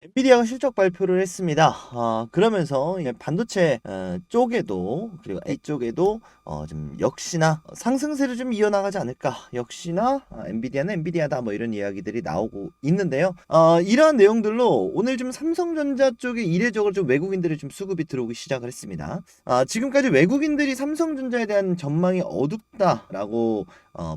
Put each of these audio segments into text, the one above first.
엔비디아가 실적 발표를 했습니다. 그러면서 이제 반도체 쪽에도 그리고 A쪽에도 좀 역시나 상승세를 좀 이어나가지 않을까. 역시나 엔비디아는 엔비디아다 뭐 이런 이야기들이 나오고 있는데요. 이러한 내용들로 오늘 좀 삼성전자 쪽에 이례적으로 좀 외국인들의 좀 수급이 들어오기 시작을 했습니다. 지금까지 외국인들이 삼성전자에 대한 전망이 어둡다라고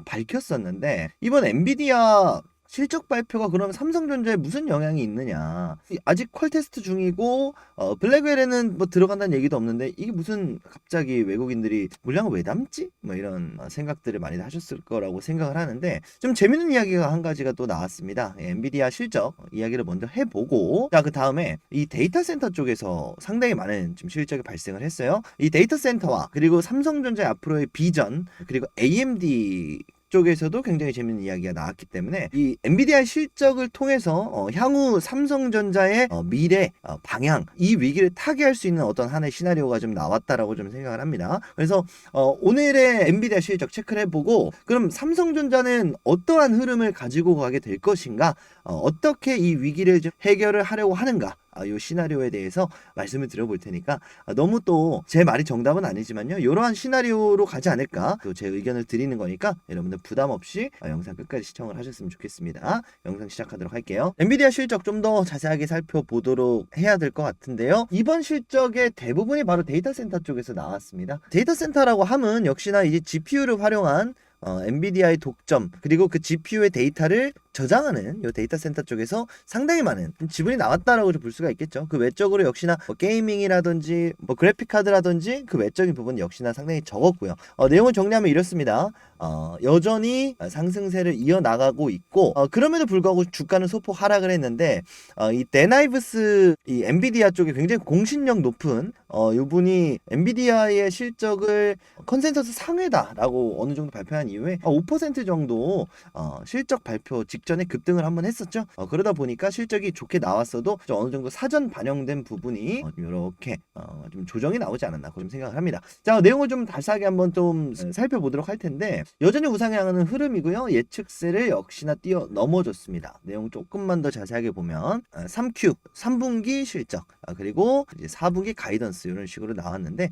밝혔었는데 이번 엔비디아 실적 발표가 그럼 삼성전자에 무슨 영향이 있느냐. 아직 퀄 테스트 중이고 블랙웰에는 뭐 들어간다는 얘기도 없는데 이게 무슨 갑자기 외국인들이 물량을 왜 담지? 뭐 이런 생각들을 많이 하셨을 거라고 생각을 하는데 좀 재밌는 이야기가 한 가지가 또 나왔습니다. 엔비디아 실적 이야기를 먼저 해보고 자, 그 다음에 이 데이터 센터 쪽에서 상당히 많은 좀 실적이 발생을 했어요. 이 데이터 센터와 그리고 삼성전자의 앞으로의 비전 그리고 AMD 쪽에서도 굉장히 재밌는 이야기가 나왔기 때문에 이 엔비디아 실적을 통해서 향후 삼성전자의 미래 방향 이 위기를 타개할 수 있는 어떤 하나의 시나리오가 좀 나왔다라고 좀 생각을 합니다. 그래서 오늘의 엔비디아 실적 체크를 해보고 그럼 삼성전자는 어떠한 흐름을 가지고 가게 될 것인가, 어떻게 이 위기를 좀 해결을 하려고 하는가, 이 시나리오에 대해서 말씀을 드려볼 테니까 너무 또 제 말이 정답은 아니지만요, 이러한 시나리오로 가지 않을까 또 제 의견을 드리는 거니까 여러분들 부담 없이 영상 끝까지 시청을 하셨으면 좋겠습니다. 영상 시작하도록 할게요. 엔비디아 실적 좀 더 자세하게 살펴보도록 해야 될 것 같은데요, 이번 실적의 대부분이 바로 데이터 센터 쪽에서 나왔습니다. 데이터 센터라고 하면 역시나 이제 GPU를 활용한 엔비디아의 독점 그리고 그 GPU의 데이터를 저장하는 이 데이터 센터 쪽에서 상당히 많은 지분이 나왔다라고 볼 수가 있겠죠. 그 외적으로 역시나 뭐 게이밍이라든지 뭐 그래픽 카드라든지 그 외적인 부분은 역시나 상당히 적었고요. 내용을 정리하면 이렇습니다. 여전히 상승세를 이어나가고 있고 그럼에도 불구하고 주가는 소폭 하락을 했는데 이 데나이브스 이 엔비디아 쪽에 굉장히 공신력 높은 이분이 엔비디아의 실적을 컨센서스 상회다라고 어느 정도 발표한 이후에 5% 정도 실적 발표 직전에 급등을 한번 했었죠. 그러다 보니까 실적이 좋게 나왔어도 좀 어느 정도 사전 반영된 부분이 이렇게 좀 조정이 나오지 않았나 그런 생각을 합니다. 자, 내용을 좀 자세하게 한번 좀 살펴보도록 할 텐데 여전히 우상향하는 흐름이고요. 예측세를 역시나 뛰어 넘어줬습니다. 내용 조금만 더 자세하게 보면 3Q 3분기 실적 그리고 이제 4분기 가이던스 이런 식으로 나왔는데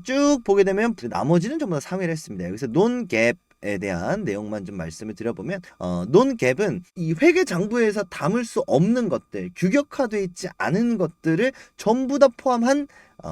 쭉 보게 되면 나머지는 전부 다 상회를 했습니다. 여기서 논갭 에 대한 내용만 좀 말씀을 드려보면 논갭은 이 회계 장부에서 담을 수 없는 것들, 규격화되어 있지 않은 것들을 전부 다 포함한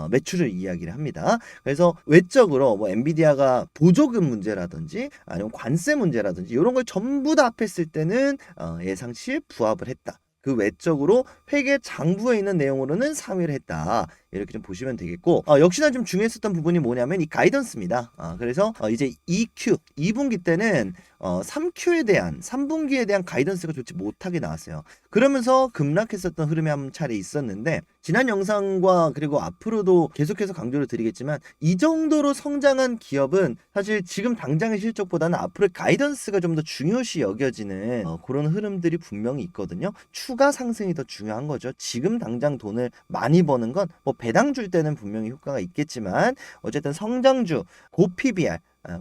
매출을 이야기를 합니다. 그래서 외적으로 뭐 엔비디아가 보조금 문제라든지 아니면 관세 문제라든지 이런 걸 전부 다 합했을 때는 예상치에 부합을 했다. 그 외적으로 회계 장부에 있는 내용으로는 상회를 했다. 이렇게 좀 보시면 되겠고 역시나 좀 중요했었던 부분이 뭐냐면 이 가이던스입니다. 그래서 이제 2Q 2분기 때는 3Q에 대한 3분기에 대한 가이던스가 좋지 못하게 나왔어요. 그러면서 급락했었던 흐름이 한 차례 있었는데 지난 영상과 그리고 앞으로도 계속해서 강조를 드리겠지만 이 정도로 성장한 기업은 사실 지금 당장의 실적보다는 앞으로의 가이던스가 좀 더 중요시 여겨지는 그런 흐름들이 분명히 있거든요. 추가 상승이 더 중요한 거죠. 지금 당장 돈을 많이 버는 건 뭐 배당 줄 때는 분명히 효과가 있겠지만 어쨌든 성장주, 고 PBR,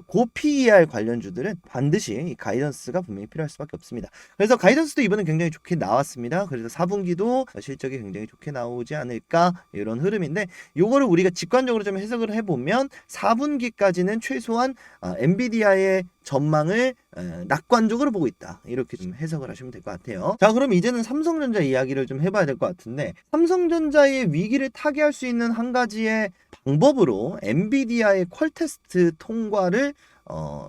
고 PER 관련주들은 반드시 이 가이던스가 분명히 필요할 수밖에 없습니다. 그래서 가이던스도 이번에 굉장히 좋게 나왔습니다. 그래서 4분기도 실적이 굉장히 좋게 나오지 않을까 이런 흐름인데 요거를 우리가 직관적으로 좀 해석을 해보면 4분기까지는 최소한 엔비디아의 전망을 낙관적으로 보고 있다. 이렇게 좀 해석을 하시면 될 것 같아요. 자, 그럼 이제는 삼성전자 이야기를 좀 해봐야 될 것 같은데 삼성전자의 위기를 타개할 수 있는 한 가지의 방법으로 엔비디아의 퀄 테스트 통과를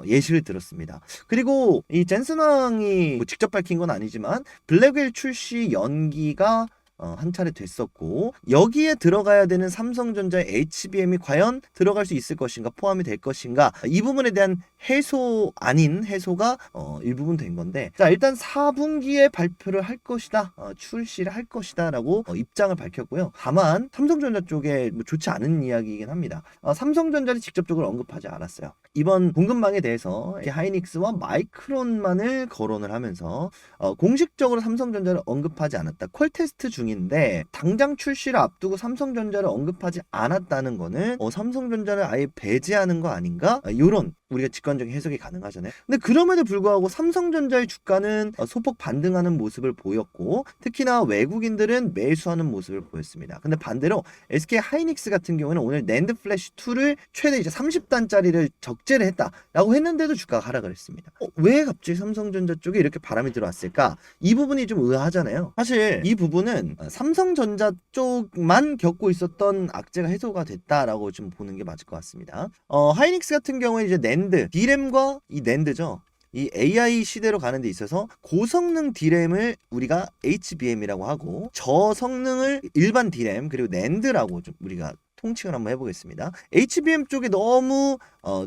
예시를 들었습니다. 그리고 이 젠슨 왕이 뭐 직접 밝힌 건 아니지만 블랙웰 출시 연기가 한 차례 됐었고 여기에 들어가야 되는 삼성전자의 HBM이 과연 들어갈 수 있을 것인가, 포함이 될 것인가, 이 부분에 대한 해소 아닌 해소가 일부분 된 건데, 자, 일단 4분기에 발표를 할 것이다, 출시를 할 것이다 라고 입장을 밝혔고요. 다만 삼성전자 쪽에 뭐 좋지 않은 이야기이긴 합니다. 삼성전자를 직접적으로 언급하지 않았어요. 이번 공급망에 대해서 하이닉스와 마이크론만을 거론을 하면서 공식적으로 삼성전자를 언급하지 않았다. 퀄 테스트 중인데 당장 출시를 앞두고 삼성전자를 언급하지 않았다는 거는 삼성전자를 아예 배제하는 거 아닌가? 이런 우리가 직관적으로 주관적인 해석이 가능하잖아요. 근데 그럼에도 불구하고 삼성전자의 주가는 소폭 반등하는 모습을 보였고 특히나 외국인들은 매수하는 모습을 보였습니다. 근데 반대로 SK 하이닉스 같은 경우는 오늘 낸드 플래시 2를 최대 이제 30단짜리를 적재를 했다라고 했는데도 주가가 하락을 했습니다. 왜 갑자기 삼성전자 쪽에 이렇게 바람이 들어왔을까? 이 부분이 좀 의아하잖아요. 사실 이 부분은 삼성전자 쪽만 겪고 있었던 악재가 해소가 됐다라고 좀 보는 게 맞을 것 같습니다. 하이닉스 같은 경우에 이제 낸드, D램과 이 낸드죠. 이 AI 시대로 가는 데 있어서 고성능 D램을 우리가 HBM이라고 하고 저성능을 일반 D램 그리고 낸드라고 좀 우리가 통칭을 한번 해보겠습니다. HBM 쪽에 너무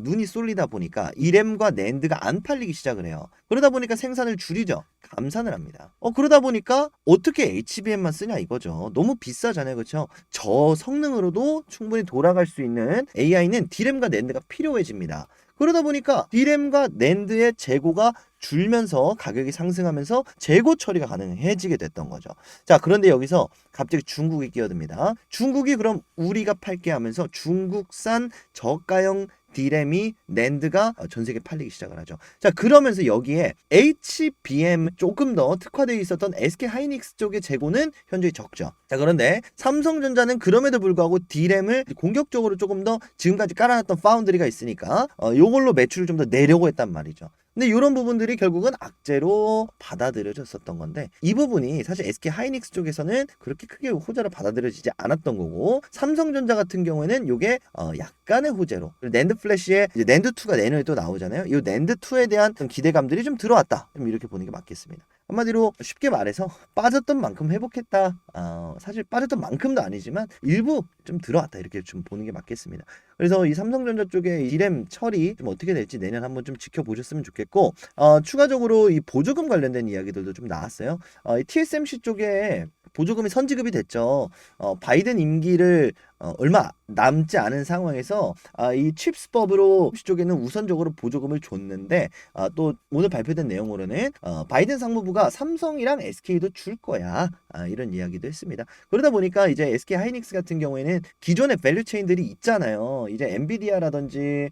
눈이 쏠리다 보니까 E램과 낸드가 안 팔리기 시작을 해요. 그러다 보니까 생산을 줄이죠. 감산을 합니다. 그러다 보니까 어떻게 HBM만 쓰냐 이거죠. 너무 비싸잖아요. 그렇죠? 저성능으로도 충분히 돌아갈 수 있는 AI는 D램과 낸드가 필요해집니다. 그러다 보니까 D램과 낸드의 재고가 줄면서 가격이 상승하면서 재고 처리가 가능해지게 됐던 거죠. 자, 그런데 여기서 갑자기 중국이 끼어듭니다. 중국이 그럼 우리가 팔게 하면서 중국산 저가형 D램이 낸드가 전 세계에 팔리기 시작을 하죠. 자, 그러면서 여기에 HBM 조금 더 특화되어 있었던 SK 하이닉스 쪽의 재고는 현저히 적죠. 자, 그런데 삼성전자는 그럼에도 불구하고 D램을 공격적으로 조금 더 지금까지 깔아놨던 파운드리가 있으니까 요걸로 매출을 좀 더 내려고 했단 말이죠. 근데 이런 부분들이 결국은 악재로 받아들여졌었던 건데 이 부분이 사실 SK 하이닉스 쪽에서는 그렇게 크게 호재로 받아들여지지 않았던 거고 삼성전자 같은 경우에는 이게 약간의 호재로 낸드 플래시에 이제 낸드 2가 내년에 또 나오잖아요. 이 낸드 2에 대한 기대감들이 좀 들어왔다. 좀 이렇게 보는 게 맞겠습니다. 한마디로 쉽게 말해서 빠졌던 만큼 회복했다. 사실 빠졌던 만큼도 아니지만 일부 좀 들어왔다 이렇게 좀 보는 게 맞겠습니다. 그래서 이 삼성전자 쪽에 D램 처리 좀 어떻게 될지 내년 한번 좀 지켜보셨으면 좋겠고 추가적으로 이 보조금 관련된 이야기들도 좀 나왔어요. 이 TSMC 쪽에 보조금이 선지급이 됐죠. 바이든 임기를 얼마 남지 않은 상황에서 이 칩스법으로 쪽에는 우선적으로 보조금을 줬는데 또 오늘 발표된 내용으로는 바이든 상무부가 삼성이랑 SK도 줄 거야 이런 이야기도 했습니다. 그러다 보니까 이제 SK 하이닉스 같은 경우에는 기존의 밸류 체인들이 있잖아요. 이제 엔비디아라든지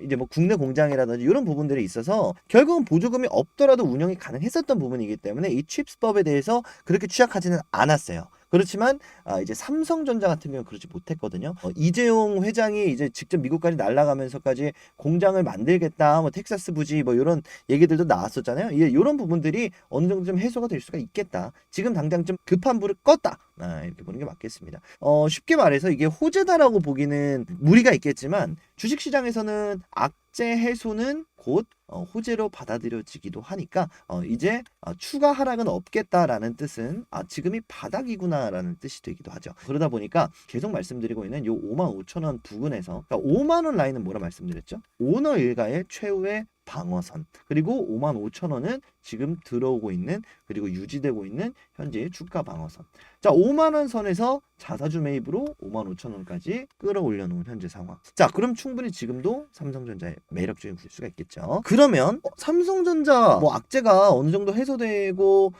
이제 뭐 국내 공장이라든지 이런 부분들이 있어서 결국은 보조금이 없더라도 운영이 가능했었던 부분이기 때문에 이 칩스법에 대해서 그렇게 취약하지는 않았어요. 그렇지만 이제 삼성전자 같은 경우는 그렇지 못했거든요. 이재용 회장이 이제 직접 미국까지 날아가면서까지 공장을 만들겠다, 뭐 텍사스 부지 뭐 이런 얘기들도 나왔었잖아요. 이런 부분들이 어느 정도 좀 해소가 될 수가 있겠다. 지금 당장 좀 급한 불을 껐다. 이렇게 보는 게 맞겠습니다. 쉽게 말해서 이게 호재다라고 보기는 무리가 있겠지만 주식시장에서는 악재 해소는 곧 호재로 받아들여지기도 하니까 이제 추가 하락은 없겠다라는 뜻은 지금이 바닥이구나라는 뜻이 되기도 하죠. 그러다 보니까 계속 말씀드리고 있는 요 55,000원 부근에서 그러니까 5만원 라인은 뭐라 말씀드렸죠? 오너 일가의 최후의 방어선 그리고 55,000원은 지금 들어오고 있는 그리고 유지되고 있는 현재 주가 방어선. 자, 5만원 선에서 자사주 매입으로 55,000원까지 끌어올려 놓은 현재 상황. 자, 그럼 충분히 지금도 삼성전자의 매력적인 구수가 있겠죠. 그러면 삼성전자 뭐 악재가 어느 정도 해소되고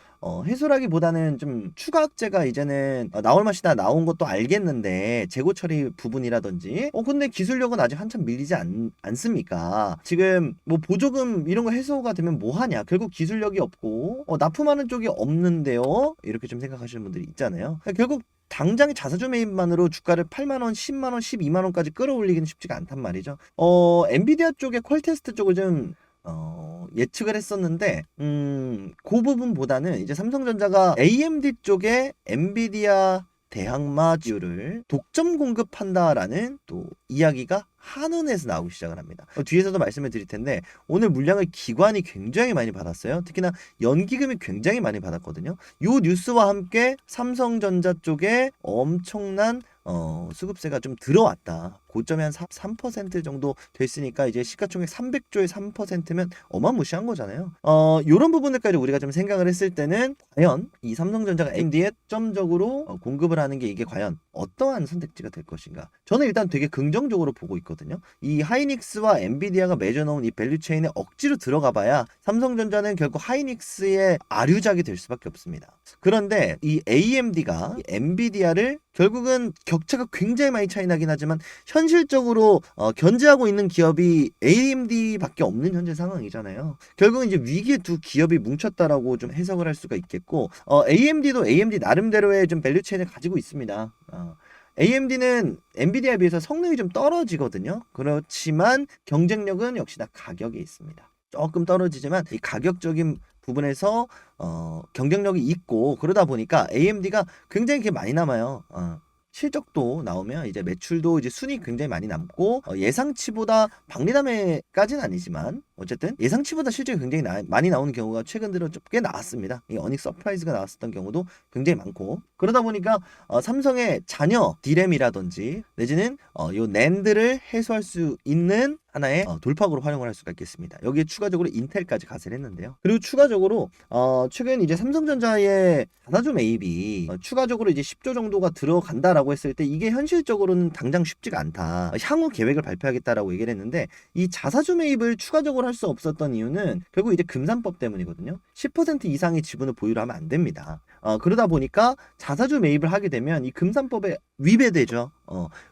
해소라기보다는 좀 추가 악재가 이제는 나올 맛이다 나온 것도 알겠는데 재고 처리 부분이라든지 근데 기술력은 아직 한참 밀리지 않습니까? 지금 뭐 보조금 이런 거 해소가 되면 뭐 하냐? 결국 기술력이 없고 납품하는 쪽이 없는데요. 이렇게 좀 생각하시는 분들이 있잖아요. 그러니까 결국 당장의 자사주 매입만으로 주가를 8만원, 10만원, 12만원까지 끌어올리기는 쉽지가 않단 말이죠. 엔비디아 쪽의 퀄테스트 쪽을 좀 예측을 했었는데 그 부분보다는 이제 삼성전자가 AMD 쪽에 엔비디아 대항마주를 독점 공급한다라는 또 이야기가 한은에서 나오기 시작을 합니다. 뒤에서도 말씀을 드릴 텐데 오늘 물량을 기관이 굉장히 많이 받았어요. 특히나 연기금이 굉장히 많이 받았거든요. 이 뉴스와 함께 삼성전자 쪽에 엄청난 수급세가 좀 들어왔다. 고점이 한 3% 정도 됐으니까 이제 시가총액 300조에 3%면 어마무시한 거잖아요. 이런 부분들까지 우리가 좀 생각을 했을 때는 과연 이 삼성전자가 AMD에 점적으로 공급을 하는 게 이게 과연 어떠한 선택지가 될 것인가? 저는 일단 되게 긍정적으로 보고 있거든요. 이 하이닉스와 엔비디아가 맺어놓은 이 밸류체인에 억지로 들어가 봐야 삼성전자는 결국 하이닉스의 아류작이 될 수밖에 없습니다. 그런데 이 AMD가 엔비디아를 결국은 격차가 굉장히 많이 차이 나긴 하지만 현 현실적으로 견제하고 있는 기업이 AMD밖에 없는 현재 상황이잖아요. 결국은 이제 위기에 두 기업이 뭉쳤다라고 좀 해석을 할 수가 있겠고, AMD도 AMD 나름대로의 좀 밸류 체인을 가지고 있습니다. AMD는 엔비디아에 비해서 성능이 좀 떨어지거든요. 그렇지만 경쟁력은 역시나 가격에 있습니다. 조금 떨어지지만 이 가격적인 부분에서 경쟁력이 있고, 그러다 보니까 AMD가 굉장히 많이 남아요. 실적도 나오면 이제 매출도 이제 순이익 굉장히 많이 남고, 예상치보다 박리담회까지는 아니지만 어쨌든 예상치보다 실적이 굉장히 많이 나오는 경우가 최근 들어 좀 꽤 나왔습니다. 이 어닝 서프라이즈가 나왔었던 경우도 굉장히 많고, 그러다 보니까 삼성의 자녀 디램이라든지 내지는 요 낸드를 해소할 수 있는 하나의 돌파구로 활용을 할 수가 있겠습니다. 여기에 추가적으로 인텔까지 가세를 했는데요. 그리고 추가적으로 최근 이제 삼성전자의 자사주 매입이 추가적으로 이제 10조 정도가 들어간다라고 했을 때 이게 현실적으로는 당장 쉽지가 않다. 향후 계획을 발표하겠다라고 얘기를 했는데, 이 자사주 매입을 추가적으로 할 수 없었던 이유는 결국 이제 금산법 때문이거든요. 10% 이상의 지분을 보유를 하면 안 됩니다. 그러다 보니까 자사주 매입을 하게 되면 이 금산법에 위배되죠.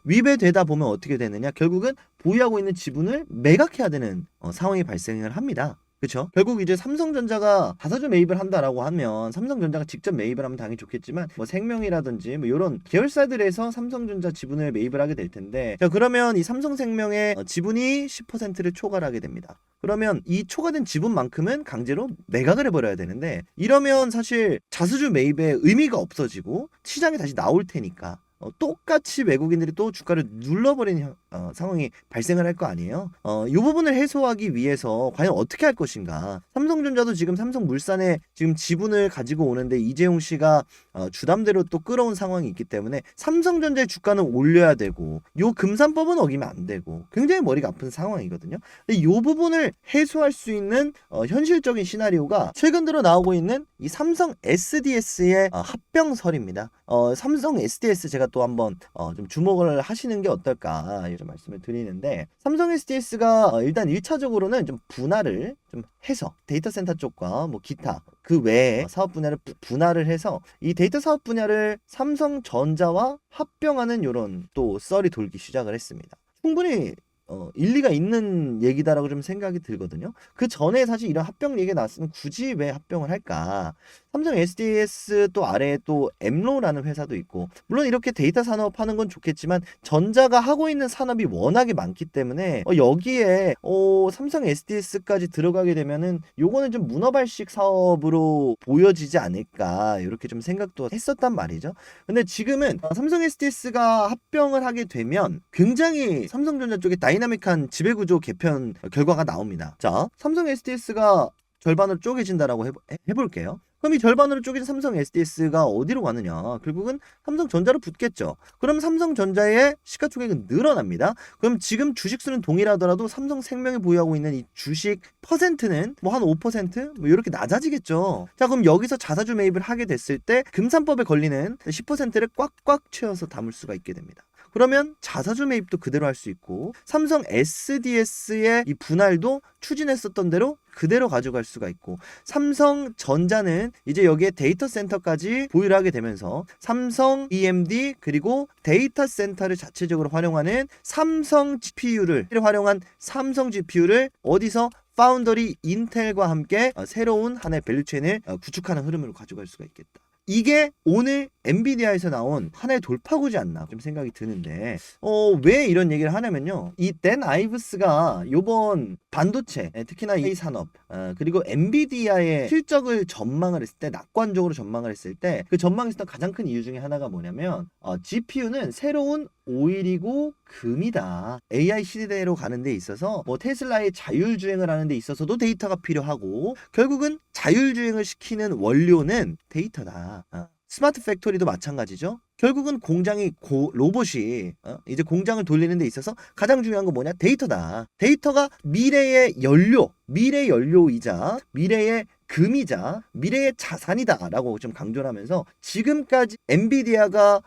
위배되다 보면 어떻게 되느냐, 결국은 보유하고 있는 지분을 매각해야 되는 상황이 발생을 합니다. 그렇죠? 결국 이제 삼성전자가 자사주 매입을 한다라고 하면 삼성전자가 직접 매입을 하면 당연히 좋겠지만 뭐 생명이라든지 뭐 이런 계열사들에서 삼성전자 지분을 매입을 하게 될 텐데, 자 그러면 이 삼성생명의 지분이 10%를 초과하게 됩니다. 그러면 이 초과된 지분만큼은 강제로 매각을 해버려야 되는데, 이러면 사실 자사주 매입의 의미가 없어지고 시장에 다시 나올 테니까 똑같이 외국인들이 또 주가를 눌러버리는 상황이 발생을 할 거 아니에요. 이 부분을 해소하기 위해서 과연 어떻게 할 것인가. 삼성전자도 지금 삼성물산에 지금 지분을 가지고 오는데 이재용 씨가 주담대로 또 끌어온 상황이 있기 때문에 삼성전자의 주가는 올려야 되고, 요 금산법은 어기면 안 되고 굉장히 머리가 아픈 상황이거든요. 근데 이 부분을 해소할 수 있는 현실적인 시나리오가 최근 들어 나오고 있는 이 삼성 SDS의 합병설입니다. 삼성 SDS 제가 또 한번 좀 주목을 하시는 게 어떨까 이런 말씀을 드리는데, 삼성 SDS가 일단 1차적으로는 좀 분할을 좀 해서 데이터 센터 쪽과 뭐 기타 그 외에 사업 분야를 분할을 해서 이 데이터 사업 분야를 삼성전자와 합병하는 이런 또 썰이 돌기 시작을 했습니다. 충분히 일리가 있는 얘기다라고 좀 생각이 들거든요. 그 전에 사실 이런 합병 얘기가 나왔으면 굳이 왜 합병을 할까? 삼성 SDS 또 아래에 또 엠로라는 회사도 있고, 물론 이렇게 데이터 산업 하는 건 좋겠지만 전자가 하고 있는 산업이 워낙에 많기 때문에 여기에 삼성 SDS까지 들어가게 되면은 요거는 좀 문어발식 사업으로 보여지지 않을까 이렇게 좀 생각도 했었단 말이죠. 근데 지금은 삼성 SDS가 합병을 하게 되면 굉장히 삼성전자 쪽에 다이나믹한 지배구조 개편 결과가 나옵니다. 자, 삼성 SDS가 절반으로 쪼개진다라고 해볼게요. 그럼 이 절반으로 쪼개진 삼성 SDS가 어디로 가느냐? 결국은 삼성전자로 붙겠죠. 그럼 삼성전자의 시가총액은 늘어납니다. 그럼 지금 주식수는 동일하더라도 삼성생명이 보유하고 있는 이 주식 퍼센트는 뭐 한 5%? 뭐 이렇게 낮아지겠죠. 자, 그럼 여기서 자사주 매입을 하게 됐을 때 금산법에 걸리는 10%를 꽉꽉 채워서 담을 수가 있게 됩니다. 그러면 자사주 매입도 그대로 할 수 있고, 삼성 SDS의 이 분할도 추진했었던 대로 그대로 가져갈 수가 있고, 삼성전자는 이제 여기에 데이터 센터까지 보유를 하게 되면서 삼성 EMD 그리고 데이터 센터를 자체적으로 활용하는 삼성 GPU를 활용한 삼성 GPU를 어디서 파운더리 인텔과 함께 새로운 하나의 밸류체인을 구축하는 흐름으로 가져갈 수가 있겠다. 이게 오늘 엔비디아에서 나온 하나의 돌파구지 않나 좀 생각이 드는데, 왜 이런 얘기를 하냐면요, 이 댄 아이브스가 요번 반도체 특히나 이 산업 그리고 엔비디아의 실적을 전망을 했을 때, 낙관적으로 전망을 했을 때 그 전망했던 가장 큰 이유 중에 하나가 뭐냐면 GPU는 새로운 오일이고 금이다. AI 시대로 가는 데 있어서 뭐 테슬라의 자율주행을 하는 데 있어서도 데이터가 필요하고, 결국은 자율주행을 시키는 원료는 데이터다. 스마트 팩토리도 마찬가지죠. 결국은 공장이 로봇이 이제 공장을 돌리는 데 있어서 가장 중요한 건 뭐냐? 데이터다. 데이터가 미래의 연료이자 미래의 금이자 미래의 자산이다라고 좀 강조를 하면서, 지금까지 엔비디아가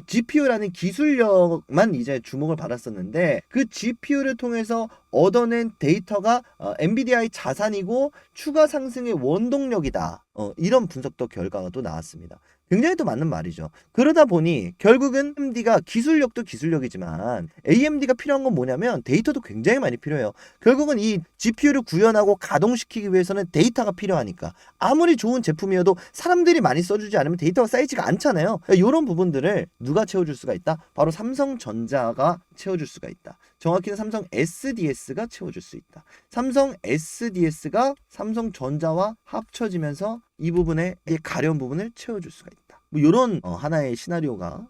GPU라는 기술력만 이제 주목을 받았었는데, 그 GPU를 통해서 얻어낸 데이터가 엔비디아의 자산이고 추가 상승의 원동력이다. 이런 분석도 결과가 또 나왔습니다. 굉장히 또 맞는 말이죠. 그러다 보니 결국은 AMD가 기술력도 기술력이지만 AMD가 필요한 건 뭐냐면 데이터도 굉장히 많이 필요해요. 결국은 이 GPU를 구현하고 가동시키기 위해서는 데이터가 필요하니까 아무리 좋은 제품이어도 사람들이 많이 써주지 않으면 데이터가 쌓이지가 않잖아요. 이런 부분들을 누가 채워줄 수가 있다? 바로 삼성전자가 채워줄 수가 있다. 정확히는 삼성 SDS가 채워줄 수 있다. 삼성 SDS가 삼성전자와 합쳐지면서 이 부분에 이 가려운 부분을 채워줄 수가 있다. 뭐 이런 하나의 시나리오가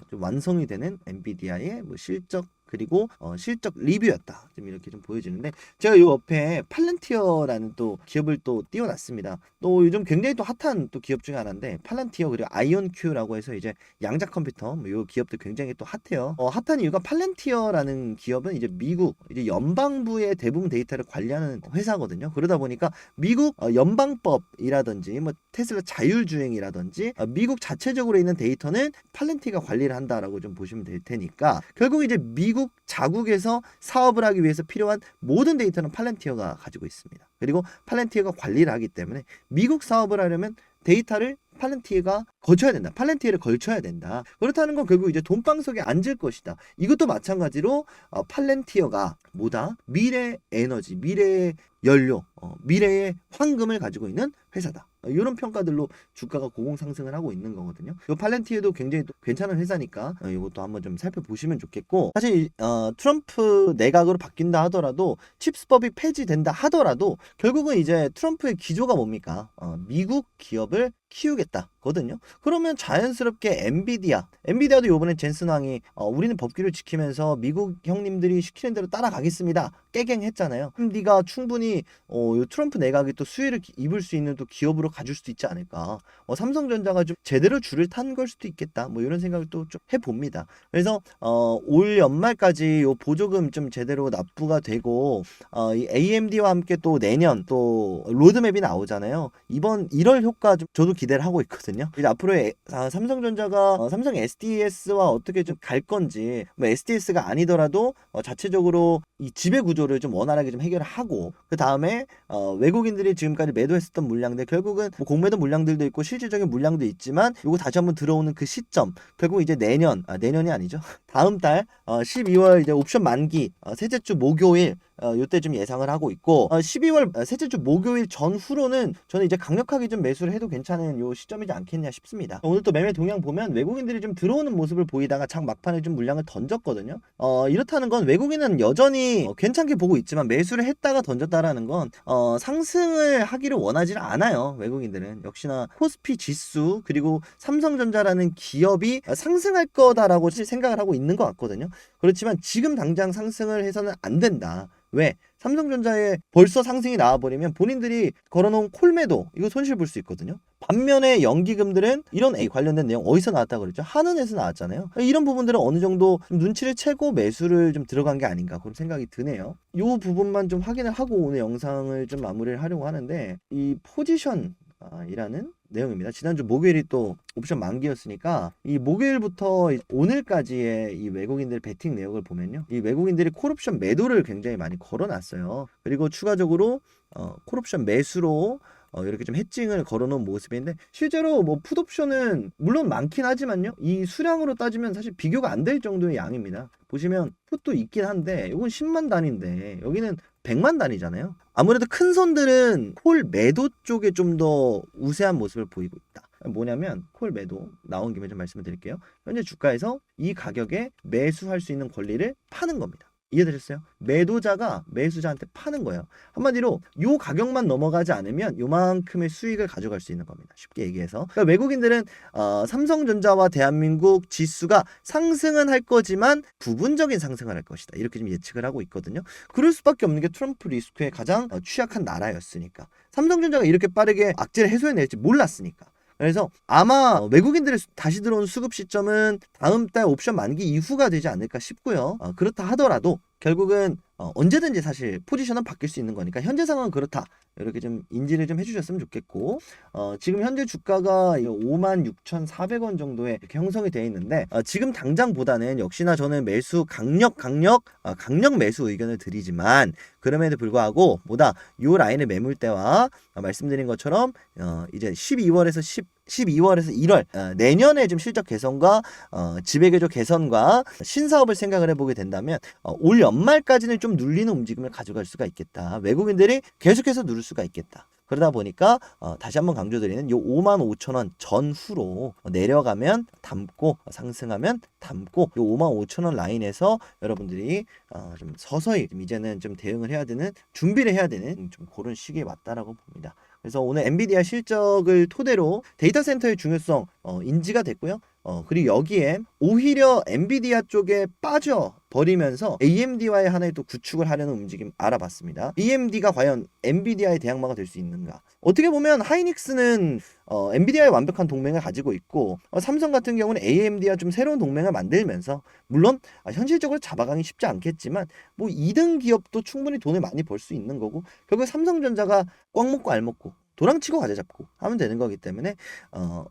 좀 완성이 되는 엔비디아의 뭐 실적 그리고 실적 리뷰였다. 좀 이렇게 좀 보여지는데 제가 요 옆에 팔란티어라는 또 기업을 또 띄워놨습니다. 또 요즘 굉장히 또 핫한 또 기업 중에 하나인데 팔란티어 그리고 아이온큐라고 해서 이제 양자 컴퓨터 요 기업도 굉장히 또 핫해요. 핫한 이유가 팔란티어라는 기업은 이제 미국 이제 연방부의 대부분 데이터를 관리하는 회사거든요. 그러다 보니까 미국 연방법이라든지 뭐 테슬라 자율주행이라든지 미국 자체적으로 있는 데이터는 팔란티어가 관리를 한다라고 좀 보시면 될 테니까 결국 이제 미국 자국에서 사업을 하기 위해서 필요한 모든 데이터는 팔란티어가 가지고 있습니다. 그리고 팔란티어가 관리를 하기 때문에 미국 사업을 하려면 데이터를 팔란티어가 거쳐야 된다. 팔란티어를 걸쳐야 된다. 그렇다는 건 결국 이제 돈방석에 앉을 것이다. 이것도 마찬가지로 팔란티어가 뭐다? 미래 에너지, 미래의 연료, 미래의 황금을 가지고 있는 회사다. 이런 평가들로 주가가 고공상승을 하고 있는 거거든요. 이 팔란티어도 굉장히 또 괜찮은 회사니까 이것도 한번 좀 살펴보시면 좋겠고 사실 트럼프 내각으로 바뀐다 하더라도 칩스법이 폐지된다 하더라도 결국은 이제 트럼프의 기조가 뭡니까? 미국 기업을 키우겠다 거든요. 그러면 자연스럽게 엔비디아도 요번에 젠슨 왕이 우리는 법규를 지키면서 미국 형님들이 시키는 대로 따라가겠습니다. 깨갱했잖아요. AMD가 충분히 요 트럼프 내각이 또 수혜를 입을 수 있는 또 기업으로 가줄 수도 있지 않을까. 삼성전자가 좀 제대로 줄을 탄 걸 수도 있겠다. 뭐 이런 생각을 또 좀 해봅니다. 그래서 올 연말까지 요 보조금 좀 제대로 납부가 되고 이 AMD와 함께 또 내년 또 로드맵이 나오잖아요. 이번 1월 효과 좀 저도 기대를 하고 있거든요. 이제 앞으로 삼성전자가 삼성 SDS와 어떻게 좀 갈 건지 뭐 SDS가 아니더라도 자체적으로 이 지배 구조를 좀 원활하게 좀 해결을 하고 그 다음에 외국인들이 지금까지 매도했었던 물량들 결국은 뭐 공매도 물량들도 있고 실질적인 물량도 있지만 요거 다시 한번 들어오는 그 시점 결국 이제 내년이 아니죠. 다음 달 12월 이제 옵션 만기 셋째 주 목요일 요때 좀 예상을 하고 있고 12월 셋째 주 목요일 전후로는 저는 이제 강력하게 좀 매수를 해도 괜찮은 요 시점이지 않겠냐 싶습니다. 오늘 또 매매 동향 보면 외국인들이 좀 들어오는 모습을 보이다가 장 막판에 좀 물량을 던졌거든요. 이렇다는 건 외국인은 여전히 괜찮게 보고 있지만 매수를 했다가 던졌다라는 건 상승을 하기를 원하지 않아요. 외국인들은 역시나 코스피 지수 그리고 삼성전자라는 기업이 상승할 거다라고 생각을 하고 있는 것 같거든요. 그렇지만 지금 당장 상승을 해서는 안 된다. 왜? 삼성전자에 벌써 상승이 나와버리면 본인들이 걸어놓은 콜매도 이거 손실 볼 수 있거든요. 반면에 연기금들은 이런 A 관련된 내용 어디서 나왔다고 그랬죠? 한은에서 나왔잖아요. 이런 부분들은 어느 정도 좀 눈치를 채고 매수를 좀 들어간 게 아닌가 그런 생각이 드네요. 이 부분만 좀 확인을 하고 오늘 영상을 좀 마무리를 하려고 하는데 이 포지션 이라는 내용입니다. 지난주 목요일이 또 옵션 만기였으니까 이 목요일부터 오늘까지의 이 외국인들 베팅 내역을 보면요. 이 외국인들이 콜옵션 매도를 굉장히 많이 걸어놨어요. 그리고 추가적으로 콜옵션 매수로 이렇게 좀 해칭을 걸어놓은 모습인데 실제로 뭐 풋옵션은 물론 많긴 하지만요. 이 수량으로 따지면 사실 비교가 안 될 정도의 양입니다. 보시면 풋도 있긴 한데 이건 10만 단위인데 여기는 100만 단위잖아요. 아무래도 큰 손들은 콜 매도 쪽에 좀 더 우세한 모습을 보이고 있다. 뭐냐면 콜 매도 나온 김에 좀 말씀을 드릴게요. 현재 주가에서 이 가격에 매수할 수 있는 권리를 파는 겁니다. 이해되셨어요? 매도자가 매수자한테 파는 거예요. 한마디로 요 가격만 넘어가지 않으면 요만큼의 수익을 가져갈 수 있는 겁니다. 쉽게 얘기해서. 그러니까 외국인들은 삼성전자와 대한민국 지수가 상승은 할 거지만 부분적인 상승을 할 것이다. 이렇게 좀 예측을 하고 있거든요. 그럴 수밖에 없는 게 트럼프 리스크에 가장 취약한 나라였으니까. 삼성전자가 이렇게 빠르게 악재를 해소해낼지 몰랐으니까. 그래서 아마 외국인들의 다시 들어온 수급 시점은 다음 달 옵션 만기 이후가 되지 않을까 싶고요. 그렇다 하더라도 결국은 언제든지 사실 포지션은 바뀔 수 있는 거니까 현재 상황은 그렇다. 이렇게 좀 인지를 좀 해주셨으면 좋겠고 지금 현재 주가가 56,400원 정도에 이렇게 형성이 되어 있는데 지금 당장보다는 역시나 저는 매수 강력 매수 의견을 드리지만 그럼에도 불구하고 요 라인의 매물대와 말씀드린 것처럼 이제 12월에서 12월에서 1월 내년에 좀 실적 개선과 지배구조 개선과 신사업을 생각을 해보게 된다면 올 연말까지는 좀 눌리는 움직임을 가져갈 수가 있겠다. 외국인들이 계속해서 누를 수가 있겠다. 그러다 보니까 다시 한번 강조드리는 요 55,000원 전후로 내려가면 담고 상승하면 담고 요 55,000원 라인에서 여러분들이 좀 서서히 좀 이제는 좀 대응을 해야 되는 준비를 해야 되는 좀 그런 시기에 왔다라고 봅니다. 그래서 오늘 엔비디아 실적을 토대로 데이터 센터의 중요성 인지가 됐고요. 그리고 여기에 오히려 엔비디아 쪽에 빠져 버리면서 AMD와의 하나의 또 구축을 하려는 움직임 알아봤습니다. AMD가 과연 엔비디아의 대항마가 될 수 있는가? 어떻게 보면 하이닉스는 엔비디아의 완벽한 동맹을 가지고 있고 삼성 같은 경우는 AMD와 좀 새로운 동맹을 만들면서 물론 현실적으로 잡아가기 쉽지 않겠지만 뭐 2등 기업도 충분히 돈을 많이 벌 수 있는 거고 결국 삼성전자가 꽉 먹고 알 먹고 도랑치고 과자 잡고 하면 되는 거기 때문에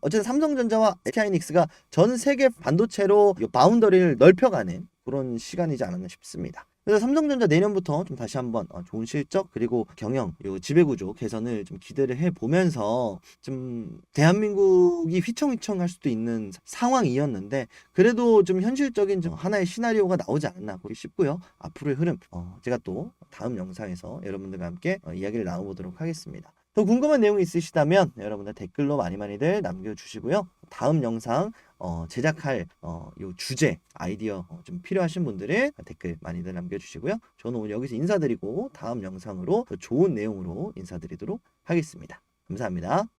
어쨌든 삼성전자와 SK하이닉스가 전 세계 반도체로 이 바운더리를 넓혀가는 그런 시간이지 않았나 싶습니다. 그래서 삼성전자 내년부터 좀 다시 한번 좋은 실적 그리고 경영, 요 지배구조 개선을 좀 기대를 해보면서 좀 대한민국이 휘청휘청할 수도 있는 상황이었는데 그래도 좀 현실적인 좀 하나의 시나리오가 나오지 않았나 싶고요. 앞으로의 흐름 제가 또 다음 영상에서 여러분들과 함께 이야기를 나눠보도록 하겠습니다. 더 궁금한 내용이 있으시다면 여러분들 댓글로 많이들 남겨주시고요. 다음 영상 제작할 요 주제 아이디어 좀 필요하신 분들은 댓글 많이들 남겨주시고요. 저는 오늘 여기서 인사드리고 다음 영상으로 더 좋은 내용으로 인사드리도록 하겠습니다. 감사합니다.